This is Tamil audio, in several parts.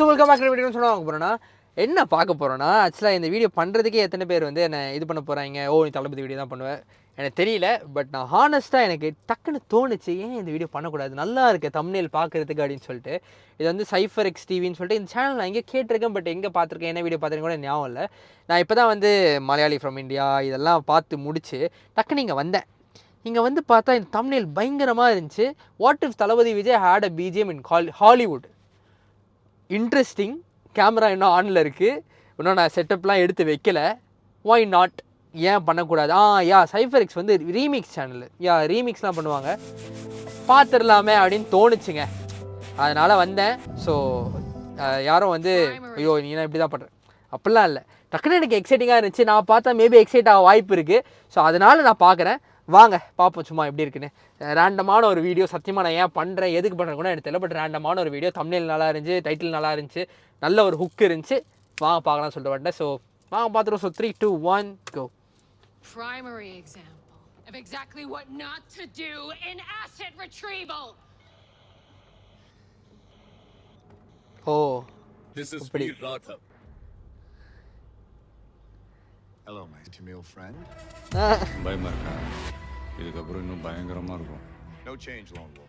ஸோ வெல்கம் பேக் வீடியோ சொன்னால் வாங்க போகிறோன்னா என்ன பார்க்க போகிறோன்னா ஆக்சுவலாக இந்த வீடியோ பண்ணுறதுக்கே எத்தனை பேர் வந்து என்னை இது பண்ண போகிறாங்க. நீ தளபதி வீடியோ தான் பண்ணுவேன் எனக்கு தெரியல. பட் நான் ஹானஸ்ட்டாக எனக்கு டக்குன்னு தோணுச்சு, ஏன் இந்த வீடியோ பண்ணக்கூடாது, நல்லா இருக்குது தம்ப்நெயில் பார்க்குறதுக்கு அப்படின்னு சொல்லிட்டு. இது வந்து சைஃபர் எக்ஸ் டிவின்னு சொல்லிட்டு இந்த சேனல் நான் எங்கே கேட்டிருக்கேன், பட் எங்கே பார்த்துருக்கேன், என்ன வீடியோ பார்த்துருக்கேன் கூட ஞாபகம் இல்லை. நான் இப்போ தான் வந்து மலையாளி ஃப்ரம் இந்தியா இதெல்லாம் பார்த்து முடிச்சு டக்குன்னு இங்கே வந்தேன். இங்கே வந்து பார்த்தா இந்த தம்ப்நெயில் பயங்கரமாக இருந்துச்சு. What if Thalapathy Vijay had a BGM in Hollywood. Interesting. Camera இன்னும் ஆனில் இருக்குது, இன்னும் நான் செட்டப்லாம் எடுத்து வைக்கல. ஒய் நாட், ஏன் பண்ணக்கூடாது? சைஃபர் எக்ஸ் வந்து ரீமிக்ஸ் சேனல், ரீமிக்ஸ்லாம் பண்ணுவாங்க, பார்த்துடலாமே அப்படின்னு தோணுச்சுங்க. அதனால் வந்தேன். ஸோ யாரும் வந்து ஐயோ நீ நான் இப்படி தான் பண்ணுறேன் அப்படிலாம் இல்லை, டக்குன்னு எனக்கு எக்ஸைட்டிங்காக இருந்துச்சு. நான் பார்த்தா மேபி எக்ஸைட் ஆக வாய்ப்பு இருக்குது. ஸோ அதனால் நான் பார்க்குறேன். வாங்க பார்ப்போம் சும்மா எப்படி இருக்குன்னு. ரேண்டமான ஒரு வீடியோ, சத்தியமாக நான் ஏன் பண்ணுறேன் எதுக்கு பண்ணுறேன் கூட எனக்கு தெரியல. பட் ரேண்டமான ஒரு வீடியோ, தம்ப்நெயில் நல்லா இருந்துச்சு, டைட்டில் நல்லா இருந்துச்சு, நல்ல ஒரு ஹுக் இருந்துச்சு. வாங்க பார்க்கலாம் சொல்லிட்டு வந்தேன். ஸோ வாங்க பார்த்துருவோம். So 3, 2, 1 go. Primary example of exactly what not to do in asset retrieval. This is Veer Raghav. Hello, my Tamil friend. பயமா இருக்கா? இதுக்கப்புறம் இன்னும் பயங்கரமா இருக்கும். No change, Lone Wolf.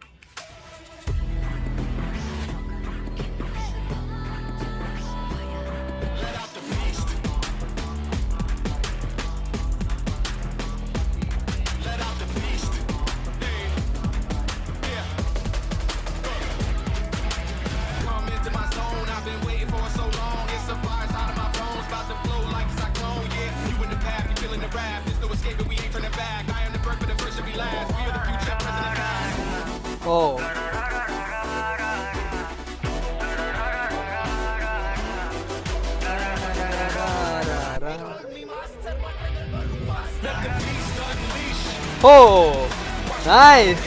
Nice.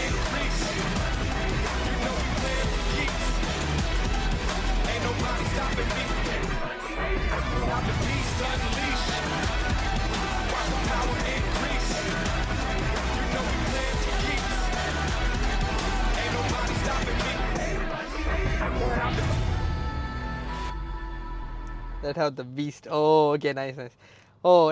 Let out the beast. Okay, nice.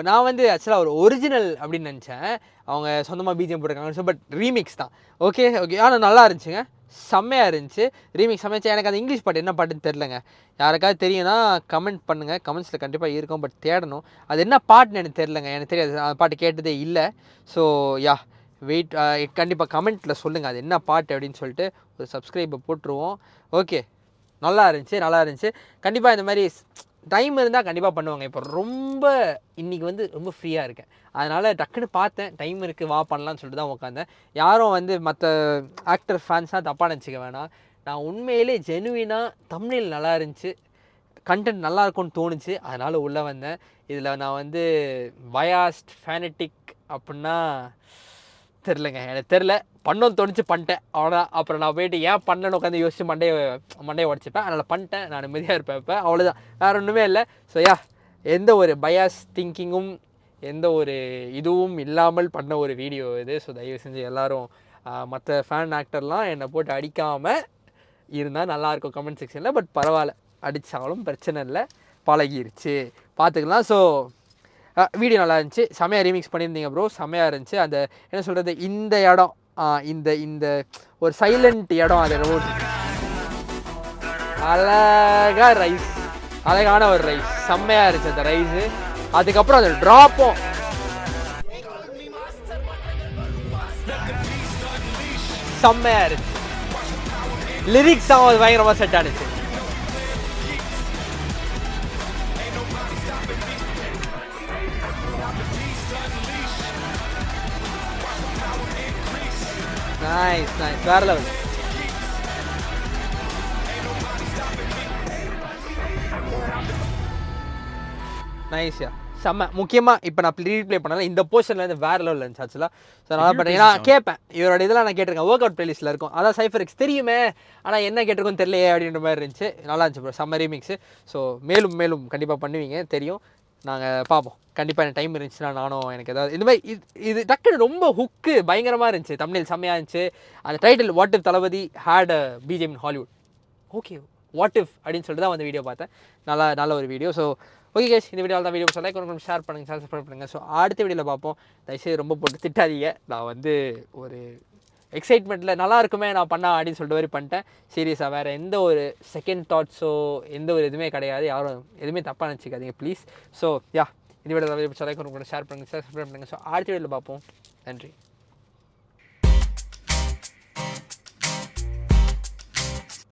நான் வந்து ஆக்சுவலாக ஒரு ஒரிஜினல் அப்படின்னு நினச்சேன், அவங்க சொந்தமாக பிஜிஎம் போட்டிருக்காங்க. பட் ரீமிக்ஸ் தான். ஓகே ஆனால் நல்லா இருந்துச்சுங்க, செம்மையாக இருந்துச்சு. ரீமிக்ஸ் செம்மையாச்சு. எனக்கு அந்த இங்கிலீஷ் பாட்டு என்ன பாட்டுன்னு தெரிலங்க. யாருக்காவது தெரியும்னா கமெண்ட் பண்ணுங்கள், கமெண்ட்ஸில் கண்டிப்பாக இருக்கும். பட் தேடணும், அது என்ன பாட்டுன்னு எனக்கு தெரிலங்க, எனக்கு தெரியாது, அந்த பாட்டு கேட்டதே இல்லை. ஸோ வெயிட், கண்டிப்பாக கமெண்ட்டில் சொல்லுங்கள் அது என்ன பாட்டு அப்படின்னு சொல்லிட்டு ஒரு சப்ஸ்கிரைபை போட்டுருவோம். ஓகே, நல்லா இருந்துச்சு. கண்டிப்பாக இந்த மாதிரி டைம் இருந்தால் கண்டிப்பாக பண்ணுவாங்க. இப்போ ரொம்ப இன்றைக்கி வந்து ரொம்ப ஃப்ரீயாக இருக்கேன், அதனால் டக்குன்னு பார்த்தேன், டைம் இருக்குது வா பண்ணலான்னு சொல்லிட்டு தான் உட்காந்தேன். யாரும் வந்து மற்ற ஆக்டர் ஃபேன்ஸாக தப்பாக நினச்சிக்க வேணாம். நான் உண்மையிலே ஜெனுவினாக தம்ப்நெயில் நல்லா இருந்துச்சு, கண்டென்ட் நல்லா இருக்கும்னு தோணுச்சு, அதனால் உள்ளே வந்தேன். இதில் நான் வந்து பயாஸ்ட் ஃபேனட்டிக் அப்படின்னா தெரிலங்க, எனக்கு தெரில. பண்ணணும்னு தோணுச்சு, பண்ணிட்டேன் அவ்வளோதான். அப்புறம் நான் போய்ட்டு ஏன் பண்ணணும்னு உட்காந்து யோசிச்சு மண்டையை உடச்சிப்பேன். அதனால் பண்ணிட்டேன், நான் நிம்மதியாக இருப்பேன் இப்போ, அவ்வளோதான், வேறு ஒன்றுமே இல்லை. ஸோ எந்த ஒரு பயாஸ் திங்கிங்கும் எந்த ஒரு இதுவும் இல்லாமல் பண்ண ஒரு வீடியோ இது. ஸோ தயவு செஞ்சு எல்லோரும் மற்ற ஃபேன் ஆக்டர்லாம் என்னை போட்டு அடிக்காமல் இருந்தால் நல்லாயிருக்கும் கமெண்ட் செக்ஷனில். பட் பரவாயில்ல, அடித்தாலும் பிரச்சனை இல்லை, பழகிருச்சு, பார்த்துக்கலாம். ஸோ வீடியோ நல்லா இருந்துச்சு, செம்மையாக ரீமிக்ஸ் பண்ணியிருந்தீங்க ப்ரோ, செம்மையாக இருந்துச்சு. அந்த என்ன சொல்கிறது, இந்த இடம் இந்த ஒரு சைலண்ட் இடம், அது ரோடு அழகாக ரைஸ், அழகான ஒரு ரைஸ், செம்மையாக இருந்துச்சு அந்த ரைஸு. அதுக்கப்புறம் அந்த ட்ராப்பும் செம்மையாக இருந்துச்சு. லிரிக்ஸாகவும் அது பயங்கரமாக செட் ஆனிச்சு. நைஸ், வேறு லெவல். நைஸ்யா, செம்ம. முக்கியமாக இப்போ நான் ரீப்ளே பண்ணல, இந்த போர்ஷன்லேருந்து வேறு லெவலில் இருந்துச்சு ஆக்சுவலாக. ஸோ நல்லா பண்ணேன். ஏன்னா கேட்பேன், இவரோட இதெல்லாம் நான் கேட்டிருக்கேன், ஒர்க் அவுட் பிளேலிஸ்ட்டில் இருக்கும், அதான் சைஃபர் எக்ஸ் தெரியுமே, ஆனால் என்ன கேட்டிருக்கோன்னு தெரியலையே அப்படின்ற மாதிரி இருந்துச்சு. நல்லா இருந்துச்சு ப்ரோ, செம்ம ரீமிக்ஸு. ஸோ மேலும் கண்டிப்பாக பண்ணுவீங்க தெரியும், நாங்கள் பார்ப்போம். கண்டிப்பாக எனக்கு டைம் இருந்துச்சுன்னா நானும் எனக்கு ஏதாவது இந்த மாதிரி இது டக்குன்னு ரொம்ப ஹுக்கு பயங்கரமாக இருந்துச்சு, தம்ப்நெயில் செம்மையாக இருந்துச்சு. அந்த title what if Thalapathy had a BGM in Hollywood. Okay, what if அப்படின்னு சொல்லிட்டு தான் அந்த வீடியோ பார்த்தேன். நல்ல ஒரு வீடியோ. ஸோ ஓகே கேஸ், இந்த வீடியோவில் தான் வீடியோ லைக் கொஞ்சம் ஷேர் பண்ணுங்கள், சப்ஸ்கிரைப் பண்ணுங்கள். ஸோ அடுத்த வீடியோவில் பார்ப்போம். தயவுசெய்து ரொம்ப போட்டு திட்டாதீங்க. நான் வந்து ஒரு எக்ஸைட்மெண்ட்டில் நல்லா இருக்குமே நான் பண்ணா அப்படின்னு சொல்லிட்டு மாதிரி பண்ணிட்டேன். சீரியஸாக வேறு எந்த ஒரு செகண்ட் தாட்ஸோ எந்த ஒரு இதுவுமே கிடையாது. யாரும் எதுவுமே தப்பாக நினச்சிக்காதீங்க ப்ளீஸ். ஸோ யா, இந்த வீடியோ லைக் கொஞ்சம் ஷேர் பண்ணுங்கள், சப்ஸ்கிரைப் பண்ணுங்கள். ஸோ அடுத்த வீடியோவில் பார்ப்போம். நன்றி.